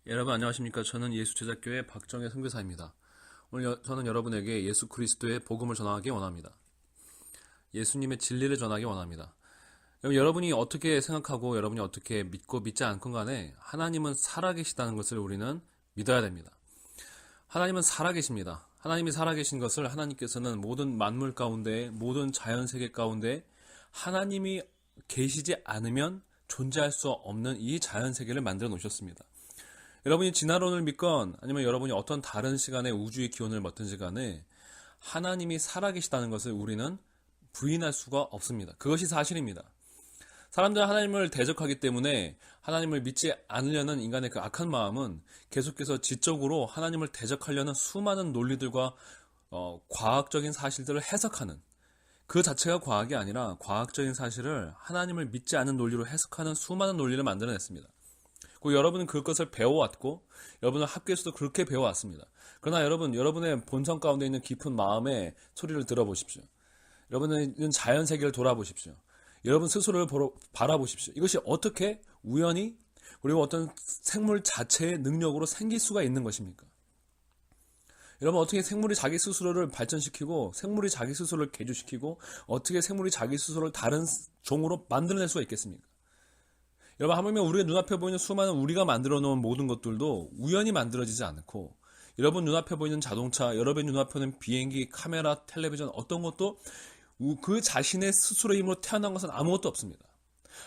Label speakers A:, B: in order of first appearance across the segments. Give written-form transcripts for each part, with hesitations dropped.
A: 여러분 안녕하십니까? 저는 예수제자교회 박정혜 선교사입니다. 오늘 저는 여러분에게 예수 그리스도의 복음을 전하기 원합니다. 예수님의 진리를 전하기 원합니다. 여러분이 어떻게 생각하고 여러분이 어떻게 믿고 믿지 않건 간에 하나님은 살아계시다는 것을 우리는 믿어야 됩니다. 하나님은 살아계십니다. 하나님이 살아계신 것을 하나님께서는 모든 만물 가운데, 모든 자연세계 가운데 하나님이 계시지 않으면 존재할 수 없는 이 자연세계를 만들어 놓으셨습니다. 여러분이 진화론을 믿건 아니면 여러분이 어떤 다른 시간에 우주의 기원을 맡든지 간에 하나님이 살아계시다는 것을 우리는 부인할 수가 없습니다. 그것이 사실입니다. 사람들은 하나님을 대적하기 때문에 하나님을 믿지 않으려는 인간의 그 악한 마음은 계속해서 지적으로 하나님을 대적하려는 수많은 논리들과 과학적인 사실들을 해석하는, 그 자체가 과학이 아니라 과학적인 사실을 하나님을 믿지 않는 논리로 해석하는 수많은 논리를 만들어냈습니다. 여러분은 그것을 배워왔고 여러분은 학교에서도 그렇게 배워왔습니다. 그러나 여러분의 본성 가운데 있는 깊은 마음의 소리를 들어보십시오. 여러분은 자연세계를 돌아보십시오. 여러분 스스로를 바라보십시오. 이것이 어떻게 우연히 그리고 어떤 생물 자체의 능력으로 생길 수가 있는 것입니까? 여러분 어떻게 생물이 자기 스스로를 발전시키고 생물이 자기 스스로를 개조시키고 어떻게 생물이 자기 스스로를 다른 종으로 만들어낼 수가 있겠습니까? 여러분 하물며 우리의 눈앞에 보이는 수많은 우리가 만들어 놓은 모든 것들도 우연히 만들어지지 않고 여러분 눈앞에 보이는 자동차, 여러분 눈앞에 보이는 비행기, 카메라, 텔레비전 어떤 것도 그 자신의 스스로의 힘으로 태어난 것은 아무것도 없습니다.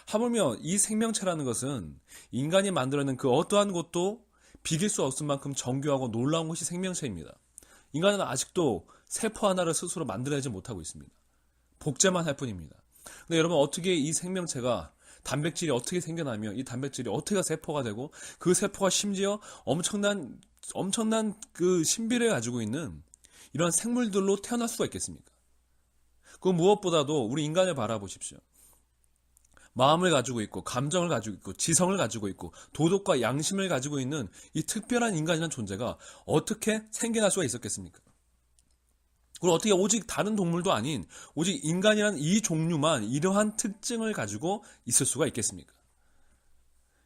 A: 하물며 이 생명체라는 것은 인간이 만들어낸 그 어떠한 것도 비길 수 없을 만큼 정교하고 놀라운 것이 생명체입니다. 인간은 아직도 세포 하나를 스스로 만들어내지 못하고 있습니다. 복제만 할 뿐입니다. 근데 여러분 어떻게 이 생명체가 단백질이 어떻게 생겨나며 이 단백질이 어떻게 세포가 되고 그 세포가 심지어 엄청난 그 신비를 가지고 있는 이런 생물들로 태어날 수가 있겠습니까? 그 무엇보다도 우리 인간을 바라보십시오. 마음을 가지고 있고 감정을 가지고 있고 지성을 가지고 있고 도덕과 양심을 가지고 있는 이 특별한 인간이라는 존재가 어떻게 생겨날 수가 있었겠습니까? 그리고 어떻게 오직 다른 동물도 아닌 오직 인간이라는 이 종류만 이러한 특징을 가지고 있을 수가 있겠습니까?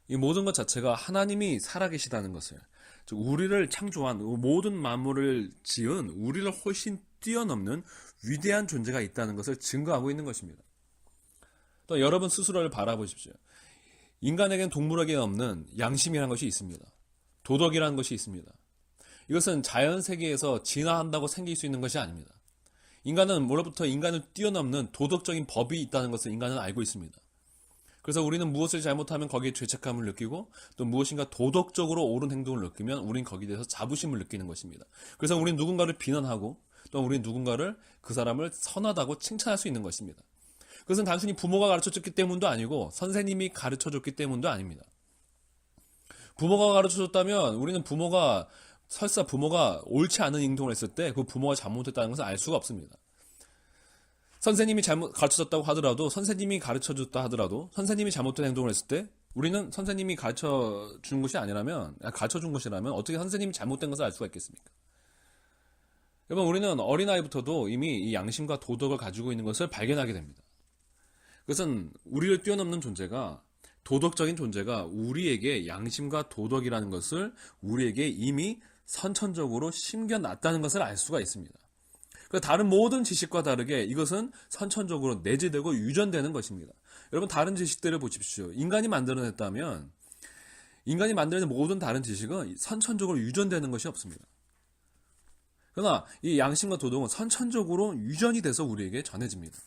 A: 이 모든 것 자체가 하나님이 살아계시다는 것을, 즉 우리를 창조한 모든 만물을 지은 우리를 훨씬 뛰어넘는 위대한 존재가 있다는 것을 증거하고 있는 것입니다. 또 여러분 스스로를 바라보십시오. 인간에겐 동물에게 없는 양심이라는 것이 있습니다. 도덕이라는 것이 있습니다. 이것은 자연세계에서 진화한다고 생길 수 있는 것이 아닙니다. 인간은 뭐로부터 인간을 뛰어넘는 도덕적인 법이 있다는 것을 인간은 알고 있습니다. 그래서 우리는 무엇을 잘못하면 거기에 죄책감을 느끼고 또 무엇인가 도덕적으로 옳은 행동을 느끼면 우린 거기에 대해서 자부심을 느끼는 것입니다. 그래서 우린 누군가를 비난하고 또 우린 누군가를 그 사람을 선하다고 칭찬할 수 있는 것입니다. 그것은 단순히 부모가 가르쳐줬기 때문도 아니고 선생님이 가르쳐줬기 때문도 아닙니다. 부모가 가르쳐줬다면 우리는 설사 부모가 옳지 않은 행동을 했을 때 그 부모가 잘못했다는 것을 알 수가 없습니다. 선생님이 가르쳐줬다고 하더라도 선생님이 가르쳐줬다 하더라도 선생님이 잘못된 행동을 했을 때 우리는 선생님이 가르쳐준 것이 아니라면 가르쳐준 것이라면 어떻게 선생님이 잘못된 것을 알 수가 있겠습니까? 여러분 우리는 어린아이부터도 이미 이 양심과 도덕을 가지고 있는 것을 발견하게 됩니다. 그것은 우리를 뛰어넘는 존재가 도덕적인 존재가 우리에게 양심과 도덕이라는 것을 우리에게 이미 선천적으로 심겨놨다는 것을 알 수가 있습니다. 다른 모든 지식과 다르게 이것은 선천적으로 내재되고 유전되는 것입니다. 여러분 다른 지식들을 보십시오. 인간이 만들어낸 모든 다른 지식은 선천적으로 유전되는 것이 없습니다. 그러나 이 양심과 도덕은 선천적으로 유전이 돼서 우리에게 전해집니다.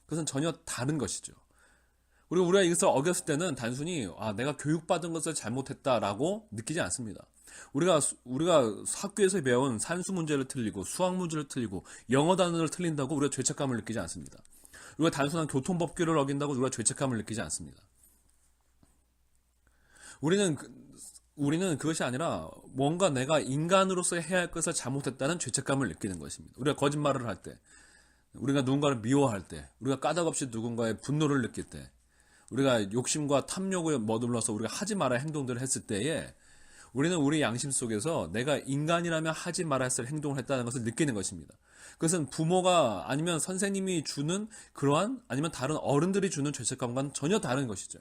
A: 그것은 전혀 다른 것이죠. 그리고 우리가 이것을 어겼을 때는 단순히 내가 교육받은 것을 잘못했다라고 느끼지 않습니다. 우리가 학교에서 배운 산수 문제를 틀리고 수학 문제를 틀리고 영어 단어를 틀린다고 우리가 죄책감을 느끼지 않습니다. 우리가 단순한 교통법규를 어긴다고 우리가 죄책감을 느끼지 않습니다. 우리는 그것이 아니라 뭔가 내가 인간으로서 해야 할 것을 잘못했다는 죄책감을 느끼는 것입니다. 우리가 거짓말을 할 때, 우리가 누군가를 미워할 때, 우리가 까닭없이 누군가의 분노를 느낄 때, 우리가 욕심과 탐욕을 머들러서 우리가 하지 말아야 행동들을 했을 때에 우리는 우리 양심 속에서 내가 인간이라면 하지 말아야 할 행동을 했다는 것을 느끼는 것입니다. 그것은 부모가 아니면 선생님이 주는 그러한 아니면 다른 어른들이 주는 죄책감과는 전혀 다른 것이죠.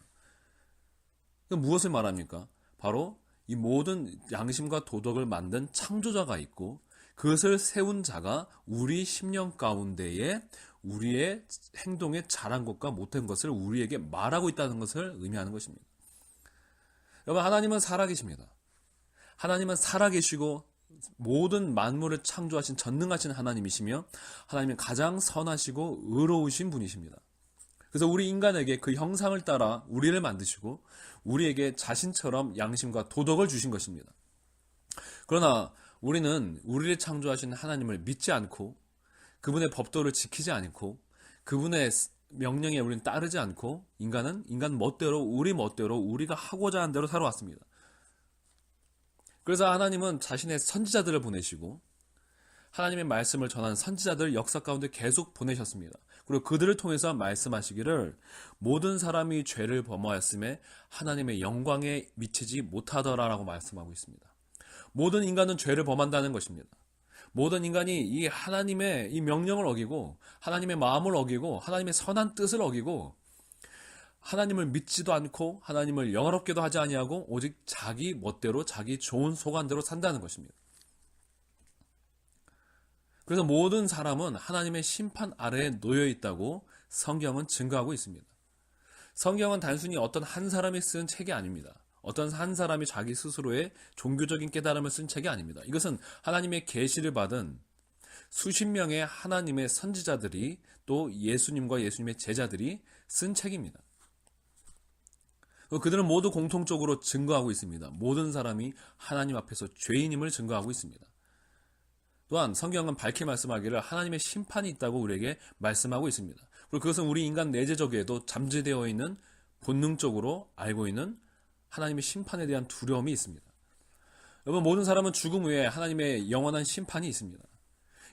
A: 무엇을 말합니까? 바로 이 모든 양심과 도덕을 만든 창조자가 있고 그것을 세운 자가 우리 심령 가운데에 우리의 행동에 잘한 것과 못한 것을 우리에게 말하고 있다는 것을 의미하는 것입니다. 여러분, 하나님은 살아계십니다. 하나님은 살아계시고 모든 만물을 창조하신 전능하신 하나님이시며 하나님은 가장 선하시고 의로우신 분이십니다. 그래서 우리 인간에게 그 형상을 따라 우리를 만드시고 우리에게 자신처럼 양심과 도덕을 주신 것입니다. 그러나 우리는 우리를 창조하신 하나님을 믿지 않고 그분의 법도를 지키지 않고 그분의 명령에 우리는 따르지 않고 인간 멋대로 우리 멋대로 우리가 하고자 한 대로 살아왔습니다. 그래서 하나님은 자신의 선지자들을 보내시고 하나님의 말씀을 전한 선지자들 역사 가운데 계속 보내셨습니다. 그리고 그들을 통해서 말씀하시기를 모든 사람이 죄를 범하였음에 하나님의 영광에 미치지 못하더라라고 말씀하고 있습니다. 모든 인간은 죄를 범한다는 것입니다. 모든 인간이 이 하나님의 이 명령을 어기고 하나님의 마음을 어기고 하나님의 선한 뜻을 어기고 하나님을 믿지도 않고 하나님을 영화롭게도 하지 아니하고 오직 자기 멋대로 자기 좋은 소관대로 산다는 것입니다. 그래서 모든 사람은 하나님의 심판 아래에 놓여 있다고 성경은 증거하고 있습니다. 성경은 단순히 어떤 한 사람이 쓴 책이 아닙니다. 어떤 한 사람이 자기 스스로의 종교적인 깨달음을 쓴 책이 아닙니다. 이것은 하나님의 계시를 받은 수십 명의 하나님의 선지자들이 또 예수님과 예수님의 제자들이 쓴 책입니다. 그들은 모두 공통적으로 증거하고 있습니다. 모든 사람이 하나님 앞에서 죄인임을 증거하고 있습니다. 또한 성경은 밝히 말씀하기를 하나님의 심판이 있다고 우리에게 말씀하고 있습니다. 그리고 그것은 우리 인간 내재적에도 잠재되어 있는 본능적으로 알고 있는 하나님의 심판에 대한 두려움이 있습니다. 여러분, 모든 사람은 죽음 후에 하나님의 영원한 심판이 있습니다.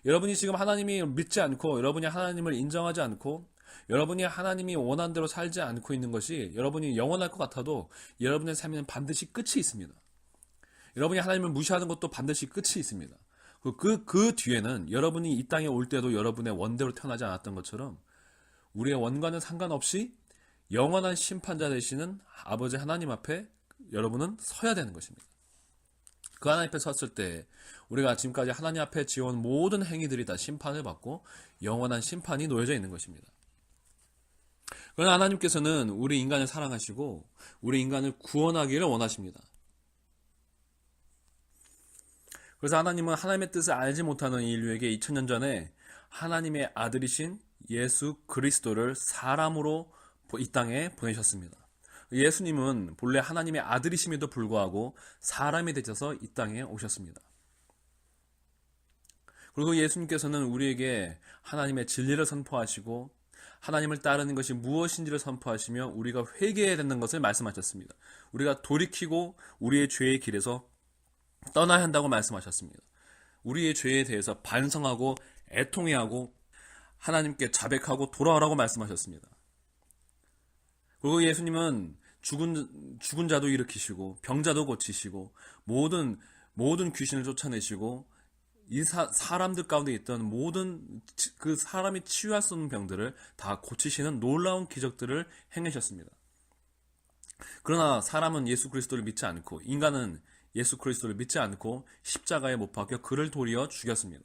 A: 여러분이 지금 하나님이 믿지 않고 여러분이 하나님을 인정하지 않고 여러분이 하나님이 원하는 대로 살지 않고 있는 것이 여러분이 영원할 것 같아도 여러분의 삶에는 반드시 끝이 있습니다. 여러분이 하나님을 무시하는 것도 반드시 끝이 있습니다. 그 뒤에는 여러분이 이 땅에 올 때도 여러분의 원대로 태어나지 않았던 것처럼 우리의 원과는 상관없이 영원한 심판자 되시는 아버지 하나님 앞에 여러분은 서야 되는 것입니다. 그 하나님 앞에 섰을 때 우리가 지금까지 하나님 앞에 지어온 모든 행위들이 다 심판을 받고 영원한 심판이 놓여져 있는 것입니다. 그러나 하나님께서는 우리 인간을 사랑하시고 우리 인간을 구원하기를 원하십니다. 그래서 하나님은 하나님의 뜻을 알지 못하는 인류에게 2000년 전에 하나님의 아들이신 예수 그리스도를 사람으로 이 땅에 보내셨습니다. 예수님은 본래 하나님의 아들이심에도 불구하고 사람이 되셔서 이 땅에 오셨습니다. 그리고 예수님께서는 우리에게 하나님의 진리를 선포하시고 하나님을 따르는 것이 무엇인지를 선포하시며 우리가 회개해야 되는 것을 말씀하셨습니다. 우리가 돌이키고 우리의 죄의 길에서 떠나야 한다고 말씀하셨습니다. 우리의 죄에 대해서 반성하고 애통해하고 하나님께 자백하고 돌아오라고 말씀하셨습니다. 그리고 예수님은 죽은 자도 일으키시고 병자도 고치시고 모든 귀신을 쫓아내시고 이 사람들 가운데 있던 모든 그 사람이 치유할 수 없는 병들을 다 고치시는 놀라운 기적들을 행하셨습니다. 그러나 사람은 예수 그리스도를 믿지 않고 인간은 예수 그리스도를 믿지 않고 십자가에 못 박혀 그를 도리어 죽였습니다.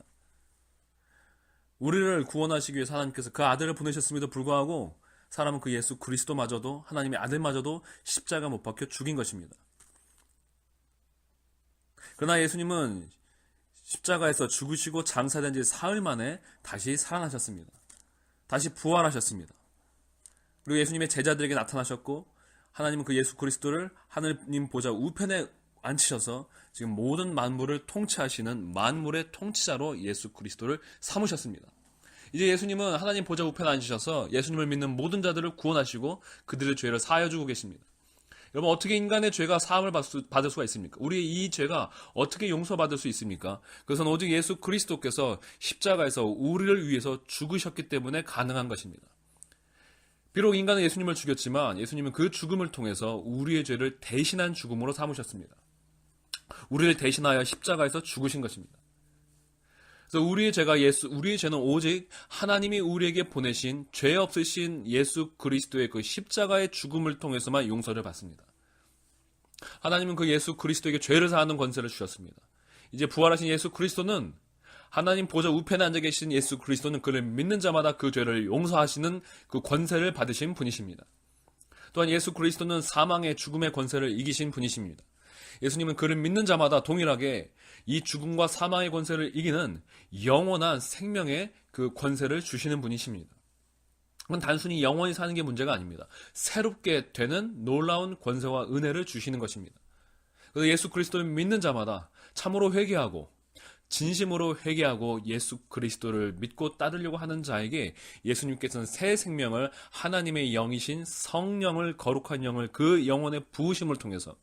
A: 우리를 구원하시기 위해 하나님께서 그 아들을 보내셨음에도 불구하고 사람은 그 예수 그리스도마저도 하나님의 아들마저도 십자가에 못 박혀 죽인 것입니다. 그러나 예수님은 십자가에서 죽으시고 장사된 지 사흘 만에 다시 살아나셨습니다. 다시 부활하셨습니다. 그리고 예수님의 제자들에게 나타나셨고 하나님은 그 예수 그리스도를 하느님 보좌 우편에 앉히셔서 지금 모든 만물을 통치하시는 만물의 통치자로 예수 그리스도를 삼으셨습니다. 이제 예수님은 하나님 보좌 우편에 앉으셔서 예수님을 믿는 모든 자들을 구원하시고 그들의 죄를 사하여주고 계십니다. 여러분, 어떻게 인간의 죄가 사함을 받을 수가 있습니까? 우리의 이 죄가 어떻게 용서받을 수 있습니까? 그것은 오직 예수 그리스도께서 십자가에서 우리를 위해서 죽으셨기 때문에 가능한 것입니다. 비록 인간은 예수님을 죽였지만 예수님은 그 죽음을 통해서 우리의 죄를 대신한 죽음으로 삼으셨습니다. 우리를 대신하여 십자가에서 죽으신 것입니다. 그래서 우리의 죄는 오직 하나님이 우리에게 보내신 죄 없으신 예수 그리스도의 그 십자가의 죽음을 통해서만 용서를 받습니다. 하나님은 그 예수 그리스도에게 죄를 사하는 권세를 주셨습니다. 이제 부활하신 예수 그리스도는 하나님 보좌 우편에 앉아 계신 예수 그리스도는 그를 믿는 자마다 그 죄를 용서하시는 그 권세를 받으신 분이십니다. 또한 예수 그리스도는 사망의 죽음의 권세를 이기신 분이십니다. 예수님은 그를 믿는 자마다 동일하게 이 죽음과 사망의 권세를 이기는 영원한 생명의 그 권세를 주시는 분이십니다. 그건 단순히 영원히 사는 게 문제가 아닙니다. 새롭게 되는 놀라운 권세와 은혜를 주시는 것입니다. 그래서 예수 그리스도를 믿는 자마다 참으로 회개하고 진심으로 회개하고 예수 그리스도를 믿고 따르려고 하는 자에게 예수님께서는 새 생명을 하나님의 영이신 성령을 거룩한 영을 그 영혼의 부으심을 통해서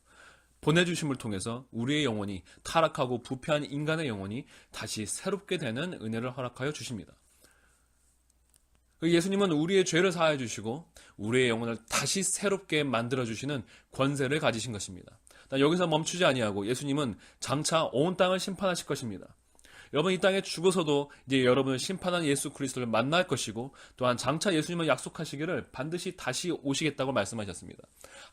A: 보내주심을 통해서 우리의 영혼이 타락하고 부패한 인간의 영혼이 다시 새롭게 되는 은혜를 허락하여 주십니다. 예수님은 우리의 죄를 사하여 주시고 우리의 영혼을 다시 새롭게 만들어 주시는 권세를 가지신 것입니다. 여기서 멈추지 아니하고 예수님은 장차 온 땅을 심판하실 것입니다. 여러분 이 땅에 죽어서도 이제 여러분을 심판한 예수 그리스도를 만날 것이고 또한 장차 예수님은 약속하시기를 반드시 다시 오시겠다고 말씀하셨습니다.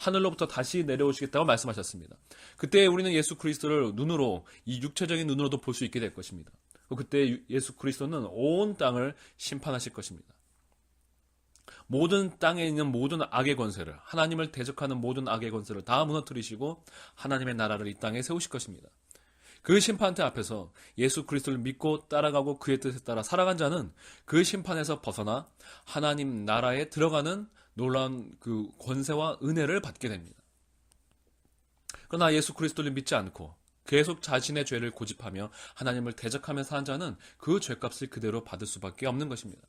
A: 하늘로부터 다시 내려오시겠다고 말씀하셨습니다. 그때 우리는 예수 그리스도를 눈으로 이 육체적인 눈으로도 볼 수 있게 될 것입니다. 그때 예수 그리스도는 온 땅을 심판하실 것입니다. 모든 땅에 있는 모든 악의 권세를 하나님을 대적하는 모든 악의 권세를 다 무너뜨리시고 하나님의 나라를 이 땅에 세우실 것입니다. 그 심판대 앞에서 예수 그리스도를 믿고 따라가고 그의 뜻에 따라 살아간 자는 그 심판에서 벗어나 하나님 나라에 들어가는 놀라운 그 권세와 은혜를 받게 됩니다. 그러나 예수 그리스도를 믿지 않고 계속 자신의 죄를 고집하며 하나님을 대적하며 사는 자는 그 죄값을 그대로 받을 수밖에 없는 것입니다.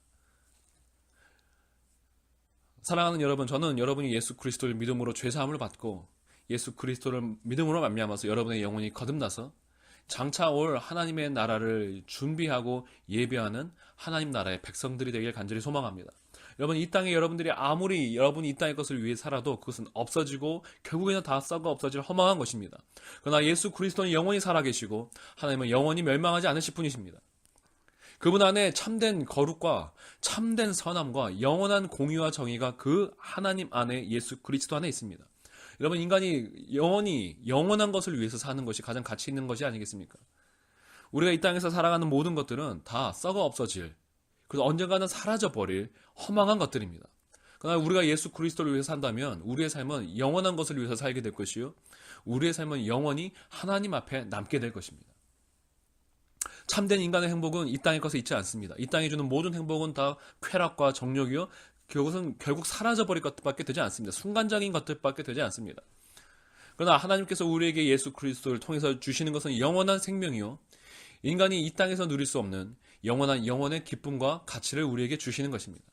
A: 사랑하는 여러분, 저는 여러분이 예수 그리스도를 믿음으로 죄사함을 받고 예수 그리스도를 믿음으로 말미암아서 여러분의 영혼이 거듭나서 장차 올 하나님의 나라를 준비하고 예배하는 하나님 나라의 백성들이 되길 간절히 소망합니다. 여러분 이 땅에 여러분들이 아무리 여러분이 이 땅의 것을 위해 살아도 그것은 없어지고 결국에는 다 썩어 없어질 허망한 것입니다. 그러나 예수 그리스도는 영원히 살아계시고 하나님은 영원히 멸망하지 않으실 분이십니다. 그분 안에 참된 거룩과 참된 선함과 영원한 공의와 정의가 그 하나님 안에 예수 그리스도 안에 있습니다. 여러분 인간이 영원히 영원한 것을 위해서 사는 것이 가장 가치 있는 것이 아니겠습니까? 우리가 이 땅에서 살아가는 모든 것들은 다 썩어 없어질 그래서 언젠가는 사라져버릴 허망한 것들입니다. 그러나 우리가 예수 그리스도를 위해서 산다면 우리의 삶은 영원한 것을 위해서 살게 될 것이요 우리의 삶은 영원히 하나님 앞에 남게 될 것입니다. 참된 인간의 행복은 이 땅의 것에 있지 않습니다. 이 땅이 주는 모든 행복은 다 쾌락과 정욕이요 그것은 결국 사라져버릴 것밖에 되지 않습니다. 순간적인 것들밖에 되지 않습니다. 그러나 하나님께서 우리에게 예수 그리스도를 통해서 주시는 것은 영원한 생명이요 인간이 이 땅에서 누릴 수 없는 영원한 영혼의 기쁨과 가치를 우리에게 주시는 것입니다.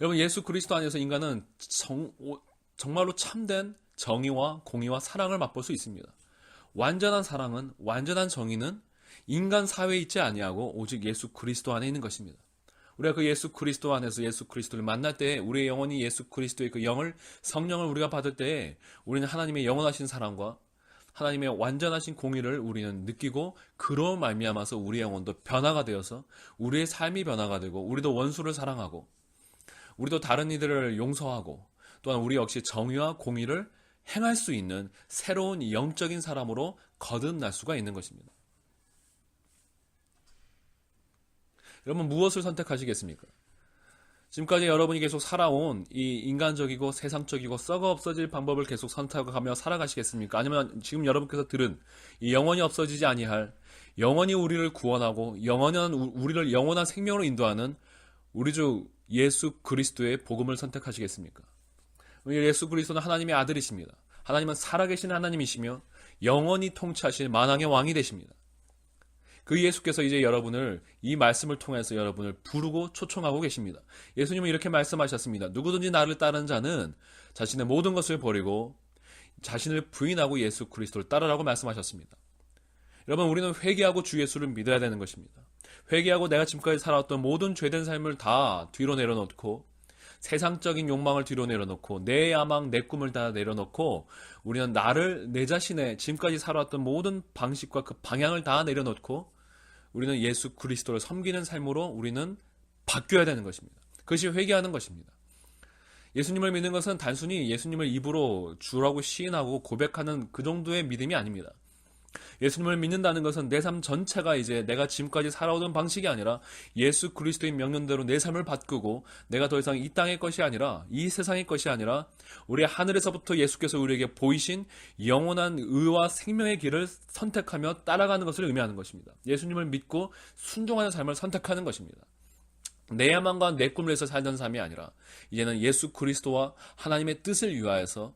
A: 여러분 예수 그리스도 안에서 인간은 정말로 참된 정의와 공의와 사랑을 맛볼 수 있습니다. 완전한 사랑은 완전한 정의는 인간 사회에 있지 아니하고 오직 예수 그리스도 안에 있는 것입니다. 우리가 그 예수 그리스도 안에서 예수 그리스도를 만날 때에 우리의 영혼이 예수 그리스도의 그 영을 성령을 우리가 받을 때에 우리는 하나님의 영원하신 사랑과 하나님의 완전하신 공의를 우리는 느끼고 그로 말미암아서 우리의 영혼도 변화가 되어서 우리의 삶이 변화가 되고 우리도 원수를 사랑하고 우리도 다른 이들을 용서하고 또한 우리 역시 정의와 공의를 행할 수 있는 새로운 영적인 사람으로 거듭날 수가 있는 것입니다. 여러분 무엇을 선택하시겠습니까? 지금까지 여러분이 계속 살아온 이 인간적이고 세상적이고 썩어 없어질 방법을 계속 선택하며 살아가시겠습니까? 아니면 지금 여러분께서 들은 이 영원히 없어지지 아니할 영원히 우리를 구원하고 우리를 영원한 생명으로 인도하는 우리 주 예수 그리스도의 복음을 선택하시겠습니까? 예수 그리스도는 하나님의 아들이십니다. 하나님은 살아계신 하나님이시며 영원히 통치하실 만왕의 왕이 되십니다. 그 예수께서 이제 여러분을 이 말씀을 통해서 여러분을 부르고 초청하고 계십니다. 예수님은 이렇게 말씀하셨습니다. 누구든지 나를 따르는 자는 자신의 모든 것을 버리고 자신을 부인하고 예수 그리스도를 따르라고 말씀하셨습니다. 여러분 우리는 회개하고 주 예수를 믿어야 되는 것입니다. 회개하고 내가 지금까지 살아왔던 모든 죄된 삶을 다 뒤로 내려놓고 세상적인 욕망을 뒤로 내려놓고 내 야망, 내 꿈을 다 내려놓고 우리는 내 자신의 지금까지 살아왔던 모든 방식과 그 방향을 다 내려놓고 우리는 예수 그리스도를 섬기는 삶으로 우리는 바뀌어야 되는 것입니다. 그것이 회개하는 것입니다. 예수님을 믿는 것은 단순히 예수님을 입으로 주라고 시인하고 고백하는 그 정도의 믿음이 아닙니다. 예수님을 믿는다는 것은 내 삶 전체가 이제 내가 지금까지 살아오던 방식이 아니라 예수 그리스도의 명령대로 내 삶을 바꾸고 내가 더 이상 이 땅의 것이 아니라 이 세상의 것이 아니라 우리 하늘에서부터 예수께서 우리에게 보이신 영원한 의와 생명의 길을 선택하며 따라가는 것을 의미하는 것입니다. 예수님을 믿고 순종하는 삶을 선택하는 것입니다. 내 야망과 내 꿈을 위해서 살던 삶이 아니라 이제는 예수 그리스도와 하나님의 뜻을 위하여서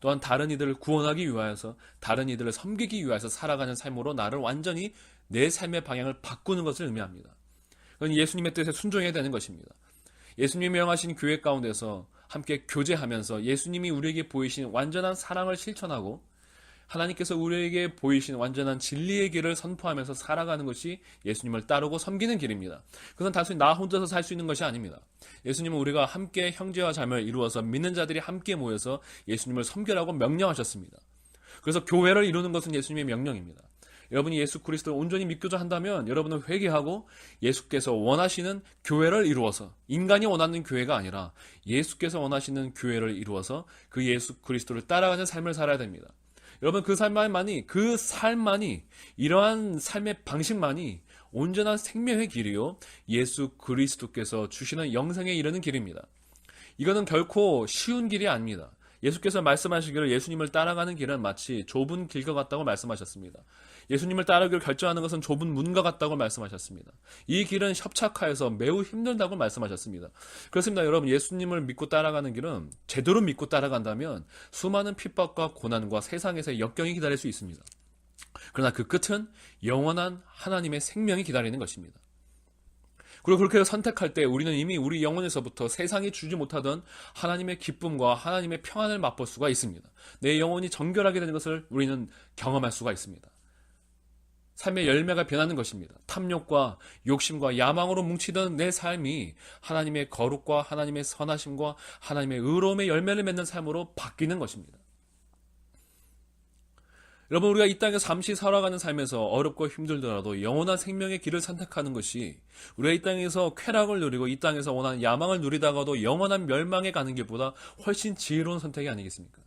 A: 또한 다른 이들을 구원하기 위하여서 다른 이들을 섬기기 위하여서 살아가는 삶으로 나를 완전히 내 삶의 방향을 바꾸는 것을 의미합니다. 그건 예수님의 뜻에 순종해야 되는 것입니다. 예수님이 명하신 교회 가운데서 함께 교제하면서 예수님이 우리에게 보이신 완전한 사랑을 실천하고 하나님께서 우리에게 보이신 완전한 진리의 길을 선포하면서 살아가는 것이 예수님을 따르고 섬기는 길입니다. 그것은 단순히 나 혼자서 살 수 있는 것이 아닙니다. 예수님은 우리가 함께 형제와 자매를 이루어서 믿는 자들이 함께 모여서 예수님을 섬기라고 명령하셨습니다. 그래서 교회를 이루는 것은 예수님의 명령입니다. 여러분이 예수 그리스도를 온전히 믿고자 한다면 여러분은 회개하고 예수께서 원하시는 교회를 이루어서 인간이 원하는 교회가 아니라 예수께서 원하시는 교회를 이루어서 그 예수 그리스도를 따라가는 삶을 살아야 됩니다. 여러분 그 삶만이 이러한 삶의 방식만이 온전한 생명의 길이요 예수 그리스도께서 주시는 영생에 이르는 길입니다. 이거는 결코 쉬운 길이 아닙니다. 예수께서 말씀하시기를 예수님을 따라가는 길은 마치 좁은 길과 같다고 말씀하셨습니다. 예수님을 따르기를 결정하는 것은 좁은 문과 같다고 말씀하셨습니다. 이 길은 협착하여서 매우 힘들다고 말씀하셨습니다. 그렇습니다. 여러분 예수님을 믿고 따라가는 길은 제대로 믿고 따라간다면 수많은 핍박과 고난과 세상에서의 역경이 기다릴 수 있습니다. 그러나 그 끝은 영원한 하나님의 생명이 기다리는 것입니다. 그리고 그렇게 선택할 때 우리는 이미 우리 영혼에서부터 세상이 주지 못하던 하나님의 기쁨과 하나님의 평안을 맛볼 수가 있습니다. 내 영혼이 정결하게 되는 것을 우리는 경험할 수가 있습니다. 삶의 열매가 변하는 것입니다. 탐욕과 욕심과 야망으로 뭉치던 내 삶이 하나님의 거룩과 하나님의 선하심과 하나님의 의로움의 열매를 맺는 삶으로 바뀌는 것입니다. 여러분 우리가 이 땅에서 잠시 살아가는 삶에서 어렵고 힘들더라도 영원한 생명의 길을 선택하는 것이 우리가 이 땅에서 쾌락을 누리고 이 땅에서 원하는 야망을 누리다가도 영원한 멸망에 가는 길보다 훨씬 지혜로운 선택이 아니겠습니까?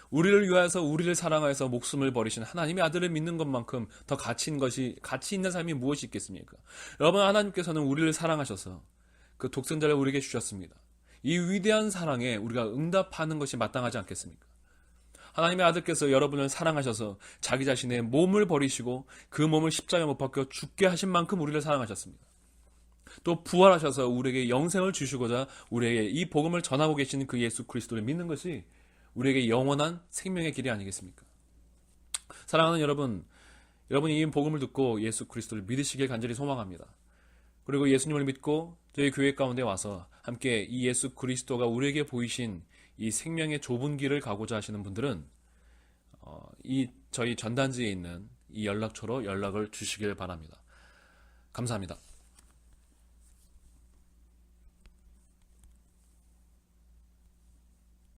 A: 우리를 위하여서 우리를 사랑하여서 목숨을 버리신 하나님의 아들을 믿는 것만큼 더 가치 있는 삶이 무엇이 있겠습니까? 여러분 하나님께서는 우리를 사랑하셔서 그 독생자를 우리에게 주셨습니다. 이 위대한 사랑에 우리가 응답하는 것이 마땅하지 않겠습니까? 하나님의 아들께서 여러분을 사랑하셔서 자기 자신의 몸을 버리시고 그 몸을 십자가에 못 박혀 죽게 하신 만큼 우리를 사랑하셨습니다. 또 부활하셔서 우리에게 영생을 주시고자 우리에게 이 복음을 전하고 계시는 그 예수 그리스도를 믿는 것이 우리에게 영원한 생명의 길이 아니겠습니까? 사랑하는 여러분, 여러분이 이 복음을 듣고 예수 그리스도를 믿으시길 간절히 소망합니다. 그리고 예수님을 믿고 저희 교회 가운데 와서 함께 이 예수 그리스도가 우리에게 보이신 이 생명의 좁은 길을 가고자 하시는 분들은 저희 전단지에 있는 이 연락처로 연락을 주시길 바랍니다. 감사합니다.